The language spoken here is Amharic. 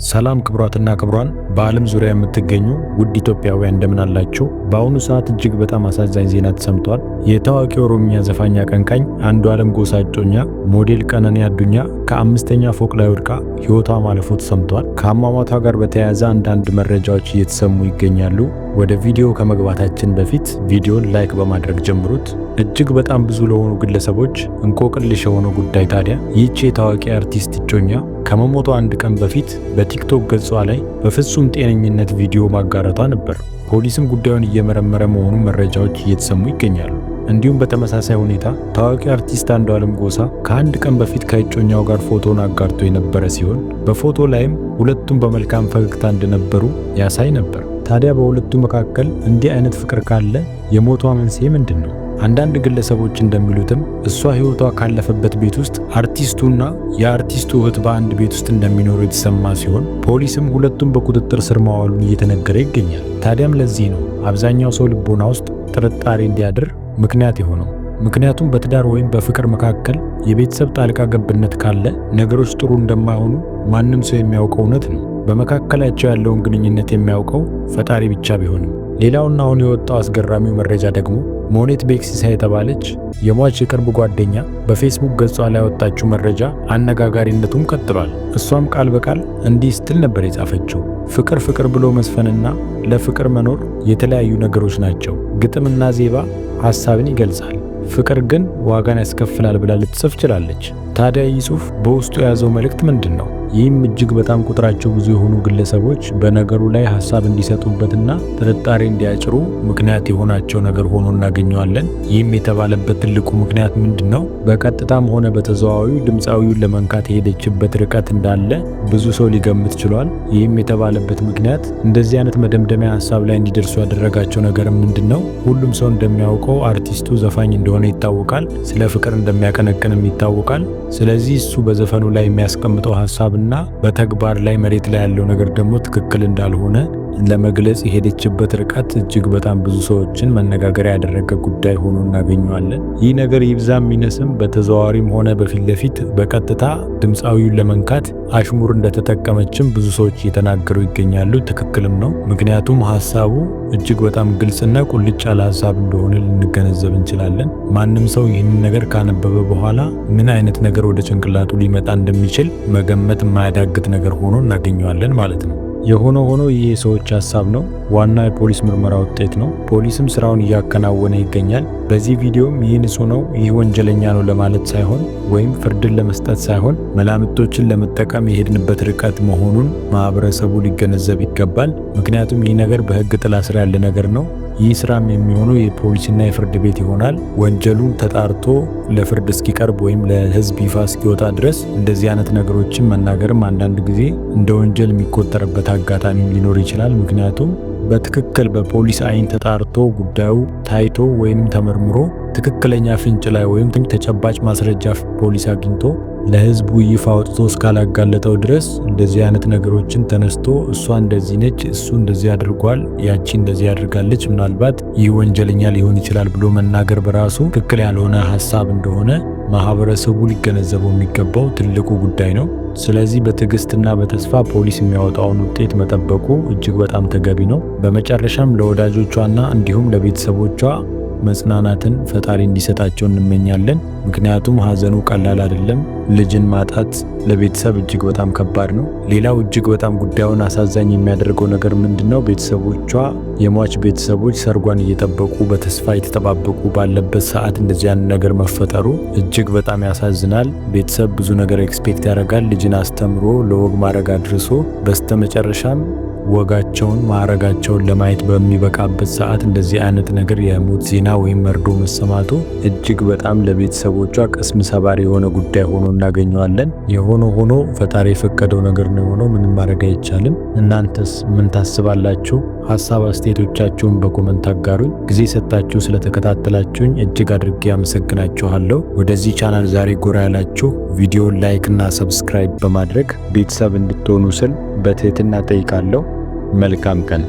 ሰላም ክቡራትና ክቡራን በዓለም ዙሪያ የምትገኙ ውድ ኢትዮጵያውያን እንደምን አላችሁ? በአሁኑ ሰዓት እጅግ በጣም አሳዛኝ ዜና ተሰምቷል። የታዋቂ ኦሮምኛ ዘፋኝ አቀንቃኝ አንዱዓለም ጎሳ እጮኛ ሞዴል ቀነኒ አዱኛ ከአምስተኛ ፎቅ ላይ ወድቃ ሕይወቷ ማለፉ ተሰምቷል። ከአሟሟቷ ጋር በተያያዘ አንዳንድ መረጃዎች እየተሰሙ ይገኛሉ። ወደ ቪዲዮ ከመግባታችን በፊት ቪዲዮን ላይክ በማድረግ ጀምሩት። እጅግ በጣም ብዙ ለሆኑ ግለሰቦች እንቆቅልሽ የሆነው ጉዳይ ታዲያ ይህች የታዋቂ አርቲስት እጮኛ ከመሞቷ አንድ ቀን በፊት በቲክቶክ ገጿ ላይ በፍጹም ጤነኝነት ቪዲዮ ማጋራቷ ነበር። ፖሊስም ጉዳዩን እየመረመረ መሆኑን መረጃዎች እየተሰሙ ይገኛሉ። እንዲሁም በተመሳሳይ ሁኔታ ታዋቂ አርቲስት አንዱዓለም ጎሳ ከአንድ ቀን በፊት ከእጮኛው ጋር ፎቶን አጋርቶ የነበረ ሲሆን በፎቶ ላይም ሁለቱም በመልካም ፈገግታ እንደነበሩ ያሳይ ነበር። ታዲያ በሁለቱ መካከል እንዲህ አይነት ፍቅር ካለ የሞቷ መንስኤ ምንድን ነው? አንዳንድ ግለሰቦች እንደሚሉትም እሷ ሕይወቷ ካለፈበት ቤት ውስጥ አርቲስቱና የአርቲስቱ እህት በአንድ ቤት ውስጥ እንደሚኖሩ የተሰማ ሲሆን ፖሊስም ሁለቱም በቁጥጥር ስር ማዋሉን እየተነገረ ይገኛል። ታዲያም ለዚህ ነው አብዛኛው ሰው ልቦና ውስጥ ጥርጣሬ እንዲያድር ምክንያት የሆነው። ምክንያቱም በትዳር ወይም በፍቅር መካከል የቤተሰብ ጣልቃ ገብነት ካለ ነገሮች ጥሩ እንደማይሆኑ ማንም ሰው የሚያውቀው እውነት ነው። በመካከላቸው ያለውን ግንኙነት የሚያውቀው ፈጣሪ ብቻ ቢሆንም። ሌላውና አሁን የወጣው አስገራሚው መረጃ ደግሞ ሞኔት ቤክሲሳ የተባለች የሟች የቅርብ ጓደኛ በፌስቡክ ገጿ ላይ ያወጣችው መረጃ አነጋጋሪነቱም ቀጥሏል። እሷም ቃል በቃል እንዲህ ስትል ነበር የጻፈችው። ፍቅር ፍቅር ብሎ መስፈንና ለፍቅር መኖር የተለያዩ ነገሮች ናቸው። ግጥምና ዜማ ሐሳብን ይገልጻል፣ ፍቅር ግን ዋጋን ያስከፍላል ብላ ልትጽፍ ችላለች። ታዲያ ይህ ጽሑፍ በውስጡ የያዘው መልእክት ምንድን ነው? ይህም እጅግ በጣም ቁጥራቸው ብዙ የሆኑ ግለሰቦች በነገሩ ላይ ሐሳብ እንዲሰጡበትና ጥርጣሬ እንዲያጭሩ ምክንያት የሆናቸው ነገር ሆኖ እናገኘዋለን። ይህም የተባለበት ትልቁ ምክንያት ምንድን ነው? በቀጥታም ሆነ በተዘዋዋሪ ድምፃዊውን ለመንካት የሄደችበት ርቀት እንዳለ ብዙ ሰው ሊገምት ችሏል። ይህም የተባለበት ምክንያት እንደዚህ አይነት መደምደሚያ ሐሳብ ላይ እንዲደርሱ ያደረጋቸው ነገር ምንድን ነው? ሁሉም ሰው እንደሚያውቀው አርቲስቱ ዘፋኝ እንደሆነ ይታወቃል። ስለ ፍቅር እንደሚያቀነቅንም ይታወቃል። ስለዚህ እሱ በዘፈኑ ላይ የሚያስቀምጠው ሐሳብና በተግባር ላይ መሬት ላይ ያለው ነገር ደግሞ ትክክል እንዳልሆነ ለመግለጽ የሄደችበት ርቀት እጅግ በጣም ብዙ ሰዎችን መነጋገሪያ ያደረገ ጉዳይ ሆኖ እናገኘዋለን። ይህ ነገር ይብዛም ይነስም በተዘዋዋሪም ሆነ በፊት ለፊት በቀጥታ ድምፃዊውን ለመንካት አሽሙር እንደተጠቀመችም ብዙ ሰዎች እየተናገሩ ይገኛሉ። ትክክልም ነው። ምክንያቱም ሐሳቡ እጅግ በጣም ግልጽና ቁልጭ ያለ ሐሳብ እንደሆነ ልንገነዘብ እንችላለን። ማንም ሰው ይህንን ነገር ካነበበ በኋላ ምን አይነት ነገር ወደ ጭንቅላቱ ሊመጣ እንደሚችል መገመት የማያዳግት ነገር ሆኖ እናገኘዋለን ማለት ነው። የሆነ ሆኖ ይህ የሰዎች ሐሳብ ነው። ዋና የፖሊስ ምርመራ ውጤት ነው። ፖሊስም ስራውን እያከናወነ ይገኛል። በዚህ ቪዲዮም ይህ ንጹህ ነው፣ ይህ ወንጀለኛ ነው ለማለት ሳይሆን ወይም ፍርድን ለመስጠት ሳይሆን መላምቶችን ለመጠቀም የሄድንበት ርቀት መሆኑን ማህበረሰቡ ሊገነዘብ ይገባል። ምክንያቱም ይህ ነገር በሕግ ጥላ ስር ያለ ነገር ነው። ይህ ስራም የሚሆነው የፖሊስና የፍርድ ቤት ይሆናል። ወንጀሉ ተጣርቶ ለፍርድ እስኪቀርብ ወይም ለህዝብ ይፋ እስኪወጣ ድረስ እንደዚህ አይነት ነገሮችን መናገርም አንዳንድ ጊዜ እንደ ወንጀል የሚቆጠርበት አጋጣሚ ሊኖር ይችላል። ምክንያቱም በትክክል በፖሊስ አይን ተጣርቶ ጉዳዩ ታይቶ ወይም ተመርምሮ ትክክለኛ ፍንጭ ላይ ወይም ተጨባጭ ማስረጃ ፖሊስ አግኝቶ ለህዝቡ ይፋ አውጥቶ እስካላጋለጠው ድረስ እንደዚህ አይነት ነገሮችን ተነስቶ እሷ እንደዚህ ነች፣ እሱ እንደዚህ አድርጓል፣ ያቺ እንደዚህ አድርጋለች፣ ምናልባት ይህ ወንጀለኛ ሊሆን ይችላል ብሎ መናገር በራሱ ትክክል ያልሆነ ሐሳብ እንደሆነ ማህበረሰቡ ሊገነዘበው የሚገባው ትልቁ ጉዳይ ነው። ስለዚህ በትዕግስትና በተስፋ ፖሊስ የሚያወጣውን ውጤት መጠበቁ እጅግ በጣም ተገቢ ነው። በመጨረሻም ለወዳጆቿና እንዲሁም ለቤተሰቦቿ መጽናናትን ፈጣሪ እንዲሰጣቸው እንመኛለን። ምክንያቱም ሐዘኑ ቀላል አይደለም። ልጅን ማጣት ለቤተሰብ እጅግ በጣም ከባድ ነው። ሌላው እጅግ በጣም ጉዳዩን አሳዛኝ የሚያደርገው ነገር ምንድነው? ቤተሰቦቿ የሟች ቤተሰቦች ሰርጓን እየጠበቁ በተስፋ የተጠባበቁ ባለበት ሰዓት እንደዚህ አይነት ነገር መፈጠሩ እጅግ በጣም ያሳዝናል። ቤተሰብ ብዙ ነገር ኤክስፔክት ያደርጋል። ልጅን አስተምሮ ለወግ ማዕረግ አድርሶ በስተመጨረሻም ወጋቸውን ማዕረጋቸውን ለማየት በሚበቃበት ሰዓት እንደዚህ አይነት ነገር የሞት ዜና ወይም መርዶ መሰማቱ እጅግ በጣም ለቤተሰቦቿ ቅስም ሰባሪ የሆነ ጉዳይ ሆኖ እናገኘዋለን። የሆነ ሆኖ ፈጣሪ የፈቀደው ነገር ነው የሆነው። ምንም ማድረግ አይቻልም። እናንተስ ምን ታስባላችሁ? ሐሳብ አስተያየቶቻችሁን በኮመንት አጋሩኝ። ጊዜ ሰጣችሁ ስለተከታተላችሁኝ እጅግ አድርጌ አመሰግናችኋለሁ። ወደዚህ ቻናል ዛሬ ጎራ ያላችሁ ቪዲዮን ላይክ እና ሰብስክራይብ በማድረግ ቤተሰብ እንድትሆኑ ስል በትህትና ጠይቃለሁ። መልካም ቀን።